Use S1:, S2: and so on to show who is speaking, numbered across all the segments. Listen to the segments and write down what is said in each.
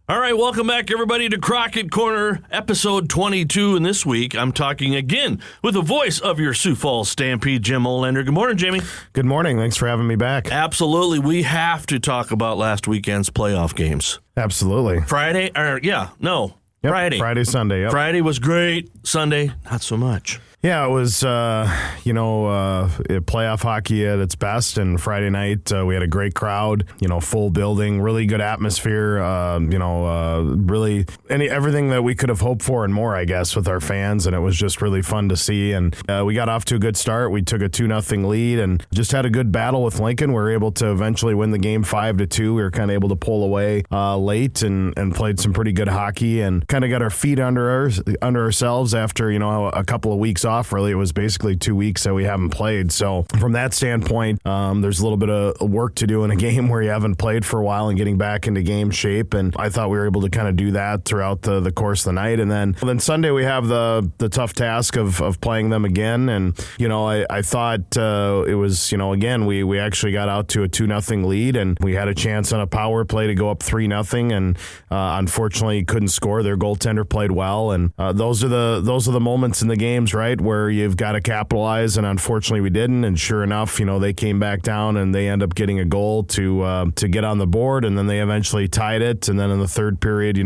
S1: All right, welcome back, everybody, to Crockett Corner, episode 22. And this week, I'm talking again with the voice of your Sioux Falls Stampede, Jim Olander. Good morning, Jimmy.
S2: Good morning. Thanks for having me back.
S1: Absolutely. We have to talk about last weekend's playoff games.
S2: Absolutely.
S1: Friday,
S2: Friday, Sunday. Yep.
S1: Friday was great. Sunday, not so much.
S2: Yeah, it was, playoff hockey at its best, and Friday night we had a great crowd, full building, really good atmosphere, really everything that we could have hoped for and more, I guess, with our fans, and it was just really fun to see, and we got off to a good start. We took a 2-0 lead and just had a good battle with Lincoln. We were able to eventually win the game 5-2. We were kind of able to pull away late and played some pretty good hockey and kind of got our feet under ourselves after, a couple of weeks off. Really, it was basically 2 weeks that we haven't played. So from that standpoint, there's a little bit of work to do in a game where you haven't played for a while and getting back into game shape. And I thought we were able to kind of do that throughout the course of the night. And then Sunday we have the tough task of playing them again. And I thought it was again we actually got out to a 2-0 lead and we had a chance on a power play to go up 3-0 and unfortunately couldn't score. Their goaltender played well, and those are the moments in the games, right, where you've got to capitalize, and unfortunately we didn't. And sure enough, they came back down and they end up getting a goal to get on the board, and then they eventually tied it. And then in the third period, we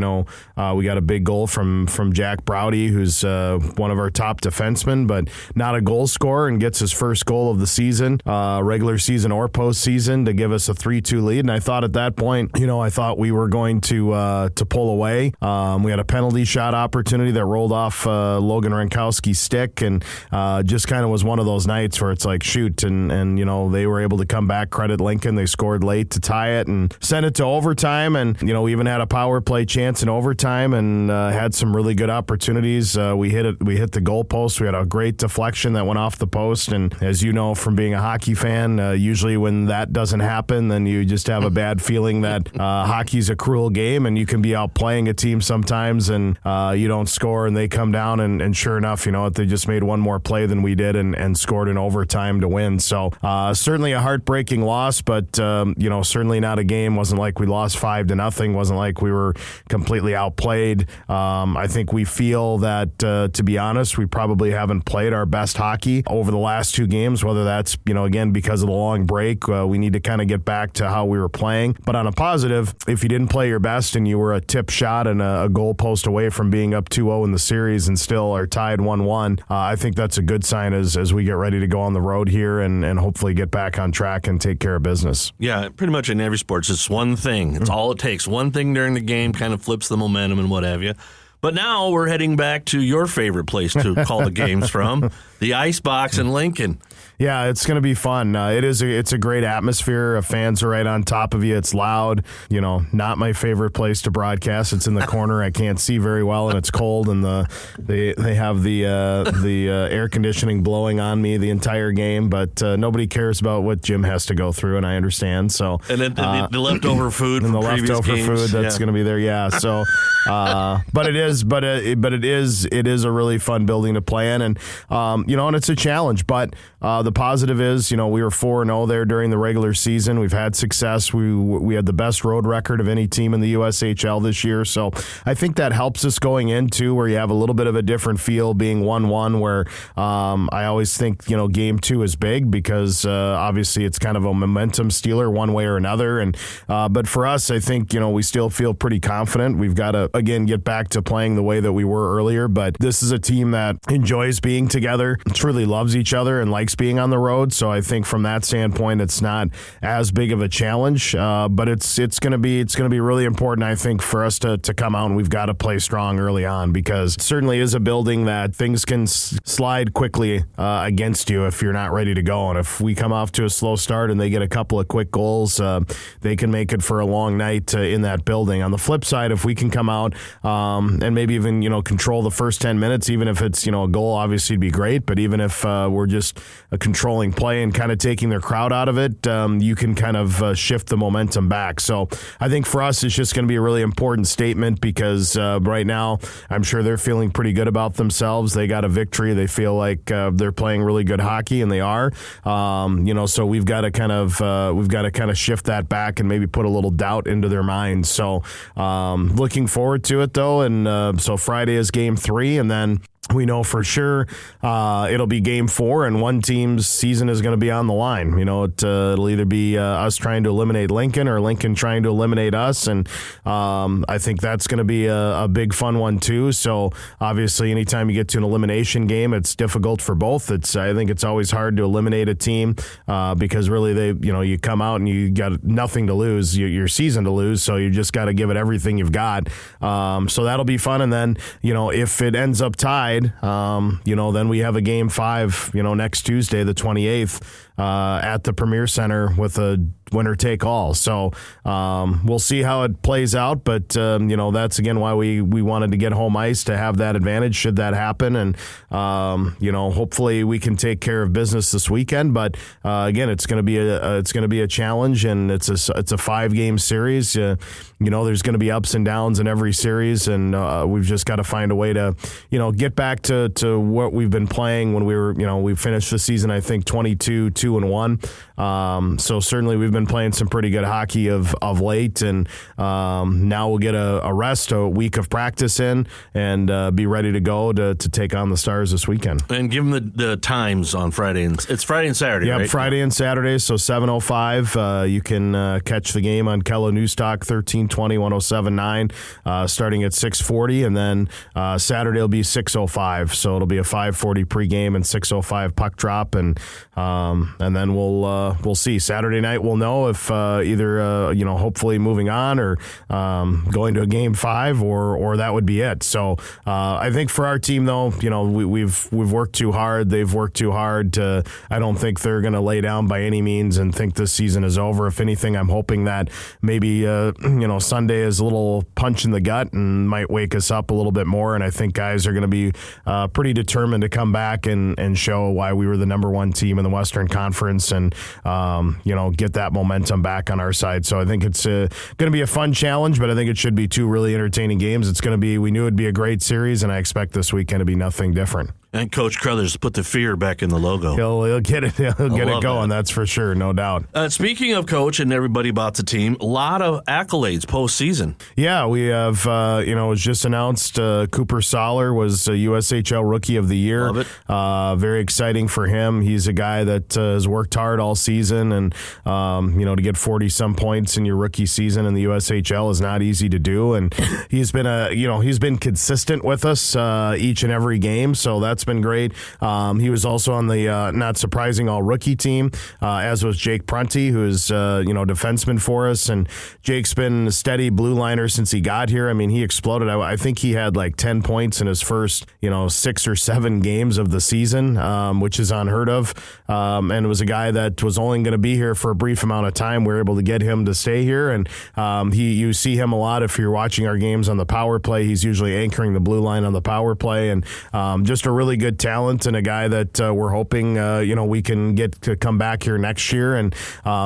S2: got a big goal from Jack Browdy, who's one of our top defensemen, but not a goal scorer, and gets his first goal of the season, regular season or postseason, to give us a 3-2 lead. And I thought at that point, I thought we were going to pull away. We had a penalty shot opportunity that rolled off Logan Rankowski's stick, and just kind of was one of those nights where it's like, shoot, and they were able to come back. Credit Lincoln, they scored late to tie it and send it to overtime, and we even had a power play chance in overtime and had some really good opportunities. We hit the goal post. We had a great deflection that went off the post, and as you know from being a hockey fan, usually when that doesn't happen, then you just have a bad feeling that hockey's a cruel game, and you can be out playing a team sometimes and you don't score, and they come down, and sure enough, they just made one more play than we did and scored in overtime to win. So certainly a heartbreaking loss, but certainly not a game. Wasn't like we lost 5-0. Wasn't like we were completely outplayed. I think we feel that, to be honest, we probably haven't played our best hockey over the last two games, whether that's, again, because of the long break. We need to kind of get back to how we were playing. But on a positive, if you didn't play your best and you were a tip shot and a goal post away from being up 2-0 in the series and still are tied 1-1, I think that's a good sign as we get ready to go on the road here and hopefully get back on track and take care of business.
S1: Yeah, pretty much in every sport, it's just one thing. It's all it takes. One thing during the game kind of flips the momentum and what have you. But now we're heading back to your favorite place to call the games from, the Icebox in Lincoln.
S2: Yeah, it's going to be fun. It's a great atmosphere. Fans are right on top of you. It's loud. Not my favorite place to broadcast. It's in the corner. I can't see very well, and it's cold. And they have the air conditioning blowing on me the entire game. But nobody cares about what Jim has to go through, and I understand. So
S1: and then the leftover food
S2: and
S1: from
S2: the
S1: previous
S2: leftover
S1: games.
S2: food that's going to be there. Yeah. So, but it is a really fun building to play in, and and it's a challenge. But the positive is, we were 4-0 there during the regular season. We've had success. We had the best road record of any team in the USHL this year. So I think that helps us going into where you have a little bit of a different feel being 1-1, where I always think, game 2 is big because obviously it's kind of a momentum stealer one way or another. And but for us, I think, we still feel pretty confident. We've got to, again, get back to playing the way that we were earlier. But this is a team that enjoys being together, truly loves each other, and likes being on the road. So I think from that standpoint, it's not as big of a challenge, but it's going to be really important, I think, for us to come out, and we've got to play strong early on, because it certainly is a building that things can slide quickly against you if you're not ready to go. And if we come off to a slow start and they get a couple of quick goals, they can make it for a long night in that building. On the flip side, if we can come out and maybe even control the first 10 minutes, even if it's a goal, obviously it'd be great. night, but even if we're just controlling play and kind of taking their crowd out of it, you can kind of shift the momentum back. So I think for us, it's just going to be a really important statement because right now, I'm sure they're feeling pretty good about themselves. They got a victory. They feel like they're playing really good hockey, and they are. So we've got to kind of shift that back and maybe put a little doubt into their minds. So looking forward to it though, and so Friday is game 3, and then we know for sure it'll be game 4, and one team's season is going to be on the line. It'll either be us trying to eliminate Lincoln or Lincoln trying to eliminate us, and I think that's going to be a big fun one too. So obviously, anytime you get to an elimination game, it's difficult for both. I think it's always hard to eliminate a team because really you come out and you got nothing to lose, your season to lose, so you just got to give it everything you've got. So that'll be fun, and then if it ends up tied. Then we have a game 5, next Tuesday, the 28th, at the Premier Center with a winner take all. So we'll see how it plays out, but that's again why we wanted to get home ice to have that advantage should that happen, and hopefully we can take care of business this weekend. But again, it's going to be a challenge, and it's a 5-game series. There's going to be ups and downs in every series, and we've just got to find a way to get back to what we've been playing when we finished the season, I think 22-2-1. So certainly we've been playing some pretty good hockey of late, and now we'll get a rest, a week of practice in, and be ready to go to take on the Stars this weekend.
S1: And give them the times on Friday. It's Friday and Saturday,
S2: right? Friday and Saturday, so 7:05. You can catch the game on Kello Newstalk 1320 107.9 starting at 6:40, and then Saturday will be 6:05. So it'll be a 5:40 pregame and 6:05 puck drop, and then we'll see. Saturday night we'll know if either hopefully moving on or going to a game 5 or that would be it. So I think for our team though, we've worked too hard. They've worked too hard. I don't think they're going to lay down by any means and think this season is over. If anything, I'm hoping that maybe Sunday is a little punch in the gut and might wake us up a little bit more. And I think guys are going to be pretty determined to come back and show why we were the number 1 team in the Western Conference, and get that momentum back on our side. So I think it's going to be a fun challenge, but I think it should be 2 really entertaining games. We knew it'd be a great series, and I expect this weekend to be nothing different.
S1: And Coach Crothers put the fear back in the logo.
S2: He'll get it. He'll get it going. That's for sure, no doubt.
S1: Speaking of Coach and everybody about the team, a lot of accolades postseason.
S2: Yeah, we have. It was just announced. Cooper Soller was a USHL Rookie of the Year.
S1: Love it.
S2: Very exciting for him. He's a guy that has worked hard all season, and to get 40-some points in your rookie season in the USHL is not easy to do. And he's been consistent with us each and every game. So that's been great. He was also on the not surprising all-rookie team, as was Jake Prunty, who's defenseman for us. And Jake's been a steady blue liner since he got here. I mean, he exploded. I think he had like 10 points in his first 6 or 7 games of the season, which is unheard of. And it was a guy that was only going to be here for a brief amount of time. We were able to get him to stay here, and you see him a lot if you're watching our games on the power play. He's usually anchoring the blue line on the power play, and just a really good talent, and a guy that we're hoping we can get to come back here next year and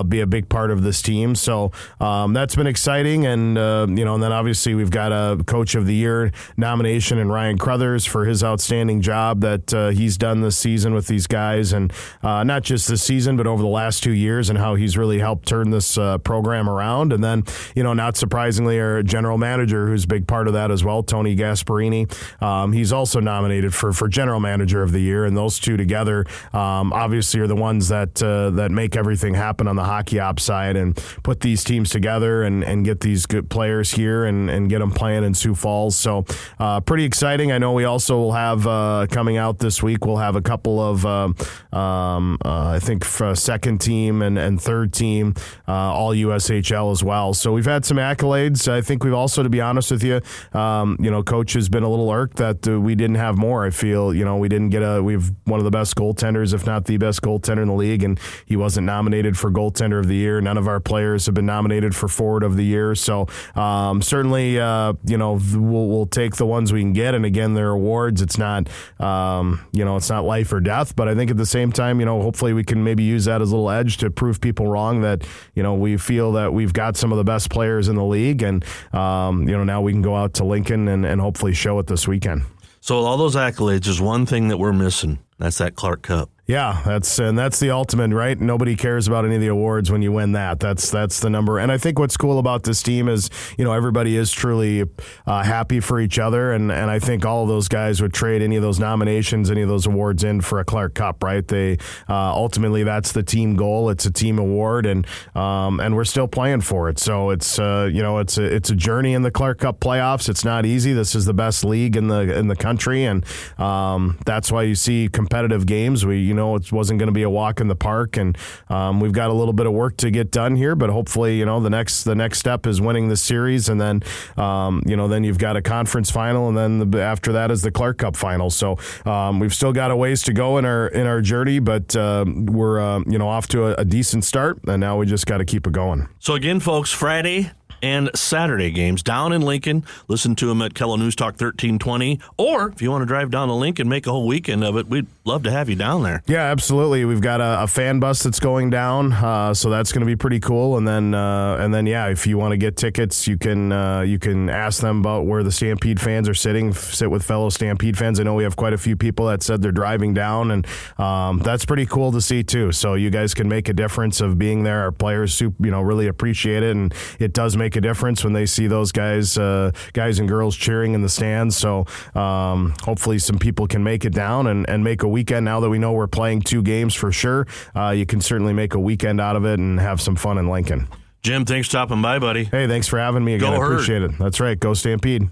S2: be a big part of this team. So that's been exciting, and and then obviously we've got a Coach of the Year nomination in Ryan Crothers for his outstanding job that he's done this season with these guys, and not just this season but over the last 2 years, and how he's really helped turn this program around. And then not surprisingly, our general manager, who's a big part of that as well, Tony Gasparini, he's also nominated for general manager of the year, and those two together obviously are the ones that make everything happen on the hockey ops side and put these teams together and get these good players here and get them playing in Sioux Falls. So pretty exciting. I know we also will have coming out this week, we'll have a couple of I think second team and third team all USHL as well. So we've had some accolades. I think we've also, to be honest with you, Coach has been a little irked that we didn't have more. I feel we didn't get we've one of the best goaltenders, if not the best goaltender in the league, and he wasn't nominated for goaltender of the year. None of our players have been nominated for forward of the year. So certainly, we'll take the ones we can get. And again, they're awards. It's not, it's not life or death. But I think at the same time, hopefully we can maybe use that as a little edge to prove people wrong that, we feel that we've got some of the best players in the league. And, now we can go out to Lincoln and hopefully show it this weekend.
S1: So with all those accolades, there's one thing that we're missing. That's that Clark Cup.
S2: Yeah, that's the ultimate, right? Nobody cares about any of the awards when you win that. That's the number. And I think what's cool about this team is, everybody is truly happy for each other. And I think all of those guys would trade any of those nominations, any of those awards in for a Clark Cup, right? They ultimately that's the team goal. It's a team award, and we're still playing for it. So it's it's a journey in the Clark Cup playoffs. It's not easy. This is the best league in the country, and that's why you see competitive games. It wasn't going to be a walk in the park, and we've got a little bit of work to get done here, but hopefully, the next step is winning the series, and then, then you've got a conference final, and then after that is the Clark Cup final. So we've still got a ways to go in our journey, but we're off to a decent start, and now we just got to keep it going.
S1: So again, folks, Friday and Saturday games down in Lincoln. Listen to them at Kello News Talk 1320. Or if you want to drive down to Lincoln, make a whole weekend of it, we'd love to have you down there.
S2: Yeah, absolutely. We've got a fan bus that's going down, so that's going to be pretty cool. And then, if you want to get tickets, you can ask them about where the Stampede fans are sitting. Sit with fellow Stampede fans. I know we have quite a few people that said they're driving down, and that's pretty cool to see too. So you guys can make a difference of being there. Our players, really appreciate it, and it does make a difference when they see those guys and girls cheering in the stands. So hopefully some people can make it down and make a weekend. Now that we know we're playing 2 games for sure, you can certainly make a weekend out of it and have some fun in Lincoln.
S1: Jim, thanks for stopping by, buddy.
S2: Hey, thanks for having me again. I appreciate it. That's right. Go Stampede.